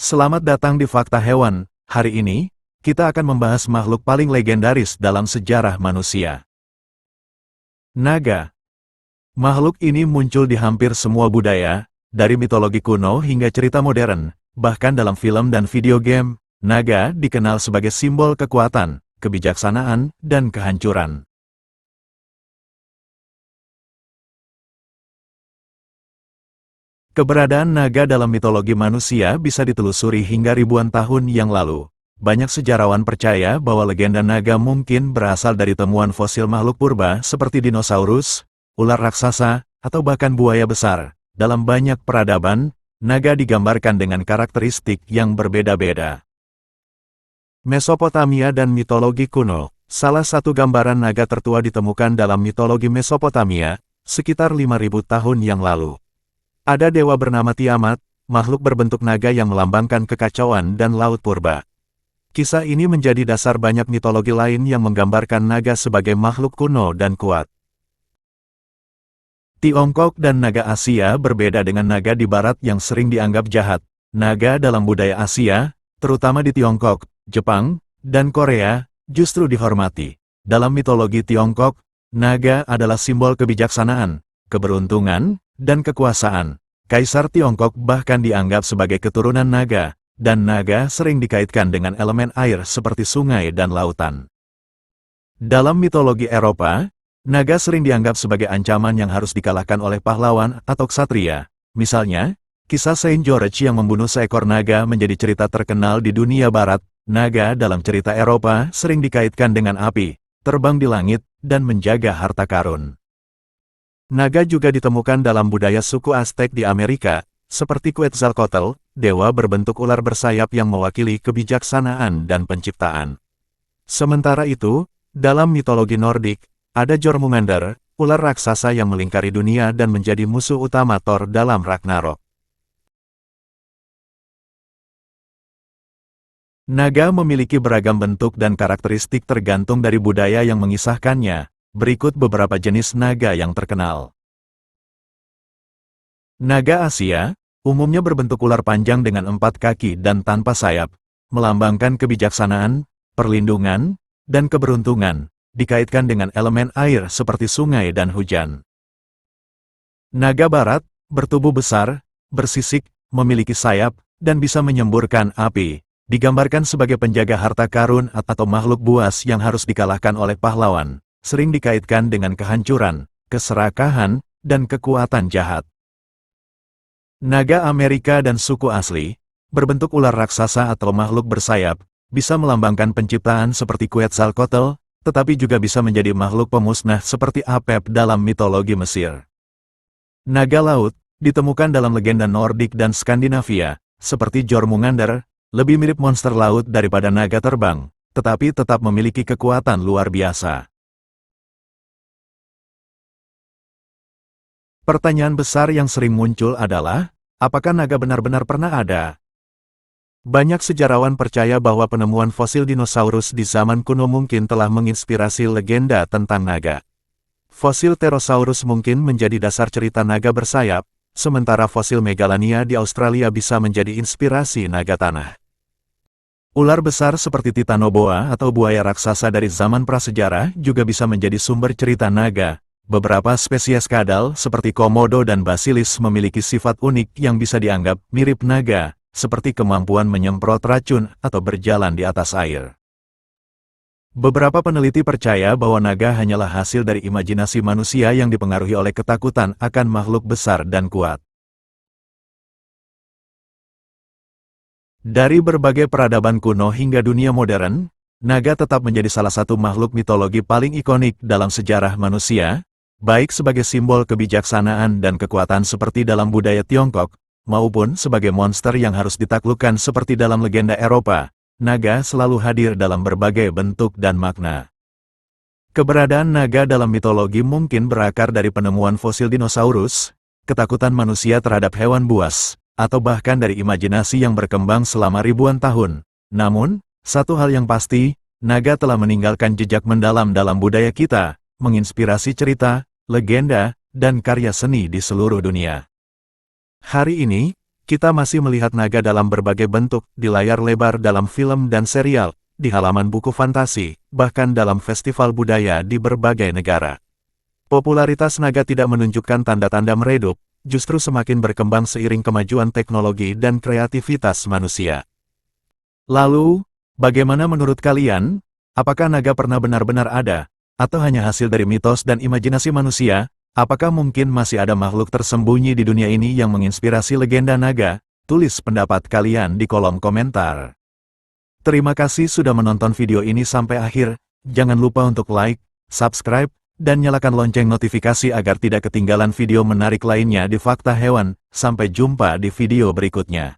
Selamat datang di Fakta Hewan. Hari ini, kita akan membahas makhluk paling legendaris dalam sejarah manusia. Naga. Makhluk ini muncul di hampir semua budaya, dari mitologi kuno hingga cerita modern. Bahkan dalam film dan video game, naga dikenal sebagai simbol kekuatan, kebijaksanaan, dan kehancuran. Keberadaan naga dalam mitologi manusia bisa ditelusuri hingga ribuan tahun yang lalu. Banyak sejarawan percaya bahwa legenda naga mungkin berasal dari temuan fosil makhluk purba seperti dinosaurus, ular raksasa, atau bahkan buaya besar. Dalam banyak peradaban, naga digambarkan dengan karakteristik yang berbeda-beda. Mesopotamia dan mitologi kuno. Salah satu gambaran naga tertua ditemukan dalam mitologi Mesopotamia, sekitar 5.000 tahun yang lalu. Ada dewa bernama Tiamat, makhluk berbentuk naga yang melambangkan kekacauan dan laut purba. Kisah ini menjadi dasar banyak mitologi lain yang menggambarkan naga sebagai makhluk kuno dan kuat. Tiongkok dan naga Asia berbeda dengan naga di barat yang sering dianggap jahat. Naga dalam budaya Asia, terutama di Tiongkok, Jepang, dan Korea, justru dihormati. Dalam mitologi Tiongkok, naga adalah simbol kebijaksanaan, keberuntungan, dan kekuasaan. Kaisar Tiongkok bahkan dianggap sebagai keturunan naga, dan naga sering dikaitkan dengan elemen air seperti sungai dan lautan. Dalam mitologi Eropa, naga sering dianggap sebagai ancaman yang harus dikalahkan oleh pahlawan atau ksatria. Misalnya, kisah Saint George yang membunuh seekor naga menjadi cerita terkenal di dunia barat. Naga dalam cerita Eropa sering dikaitkan dengan api, terbang di langit, dan menjaga harta karun. Naga juga ditemukan dalam budaya suku Aztec di Amerika, seperti Quetzalcoatl, dewa berbentuk ular bersayap yang mewakili kebijaksanaan dan penciptaan. Sementara itu, dalam mitologi Nordik, ada Jormungandr, ular raksasa yang melingkari dunia dan menjadi musuh utama Thor dalam Ragnarok. Naga memiliki beragam bentuk dan karakteristik tergantung dari budaya yang mengisahkannya. Berikut beberapa jenis naga yang terkenal. Naga Asia, umumnya berbentuk ular panjang dengan 4 kaki dan tanpa sayap, melambangkan kebijaksanaan, perlindungan, dan keberuntungan, dikaitkan dengan elemen air seperti sungai dan hujan. Naga Barat, bertubuh besar, bersisik, memiliki sayap, dan bisa menyemburkan api, digambarkan sebagai penjaga harta karun atau makhluk buas yang harus dikalahkan oleh pahlawan. Sering dikaitkan dengan kehancuran, keserakahan, dan kekuatan jahat. Naga Amerika dan suku asli, berbentuk ular raksasa atau makhluk bersayap, bisa melambangkan penciptaan seperti Quetzalcoatl, tetapi juga bisa menjadi makhluk pemusnah seperti Apep dalam mitologi Mesir. Naga laut, ditemukan dalam legenda Nordik dan Skandinavia, seperti Jormungandr, lebih mirip monster laut daripada naga terbang, tetapi tetap memiliki kekuatan luar biasa. Pertanyaan besar yang sering muncul adalah, apakah naga benar-benar pernah ada? Banyak sejarawan percaya bahwa penemuan fosil dinosaurus di zaman kuno mungkin telah menginspirasi legenda tentang naga. Fosil Pterosaurus mungkin menjadi dasar cerita naga bersayap, sementara fosil Megalania di Australia bisa menjadi inspirasi naga tanah. Ular besar seperti Titanoboa atau buaya raksasa dari zaman prasejarah juga bisa menjadi sumber cerita naga. Beberapa spesies kadal seperti Komodo dan Basilis memiliki sifat unik yang bisa dianggap mirip naga, seperti kemampuan menyemprot racun atau berjalan di atas air. Beberapa peneliti percaya bahwa naga hanyalah hasil dari imajinasi manusia yang dipengaruhi oleh ketakutan akan makhluk besar dan kuat. Dari berbagai peradaban kuno hingga dunia modern, naga tetap menjadi salah satu makhluk mitologi paling ikonik dalam sejarah manusia, baik sebagai simbol kebijaksanaan dan kekuatan seperti dalam budaya Tiongkok, maupun sebagai monster yang harus ditaklukkan seperti dalam legenda Eropa. Naga selalu hadir dalam berbagai bentuk dan makna. Keberadaan naga dalam mitologi mungkin berakar dari penemuan fosil dinosaurus, ketakutan manusia terhadap hewan buas, atau bahkan dari imajinasi yang berkembang selama ribuan tahun. Namun, satu hal yang pasti, naga telah meninggalkan jejak mendalam dalam budaya kita, menginspirasi cerita, legenda, dan karya seni di seluruh dunia. Hari ini, Kita masih melihat naga dalam berbagai bentuk di layar lebar dalam film dan serial, di halaman buku fantasi, bahkan dalam festival budaya di berbagai negara. Popularitas naga tidak menunjukkan tanda-tanda meredup, justru semakin berkembang seiring kemajuan teknologi dan kreativitas manusia. Lalu, bagaimana menurut kalian? Apakah naga pernah benar-benar ada, atau hanya hasil dari mitos dan imajinasi manusia? Apakah mungkin masih ada makhluk tersembunyi di dunia ini yang menginspirasi legenda naga? Tulis pendapat kalian di kolom komentar. Terima kasih sudah menonton video ini sampai akhir. Jangan lupa untuk like, subscribe, dan nyalakan lonceng notifikasi agar tidak ketinggalan video menarik lainnya di Fakta Hewan. Sampai jumpa di video berikutnya.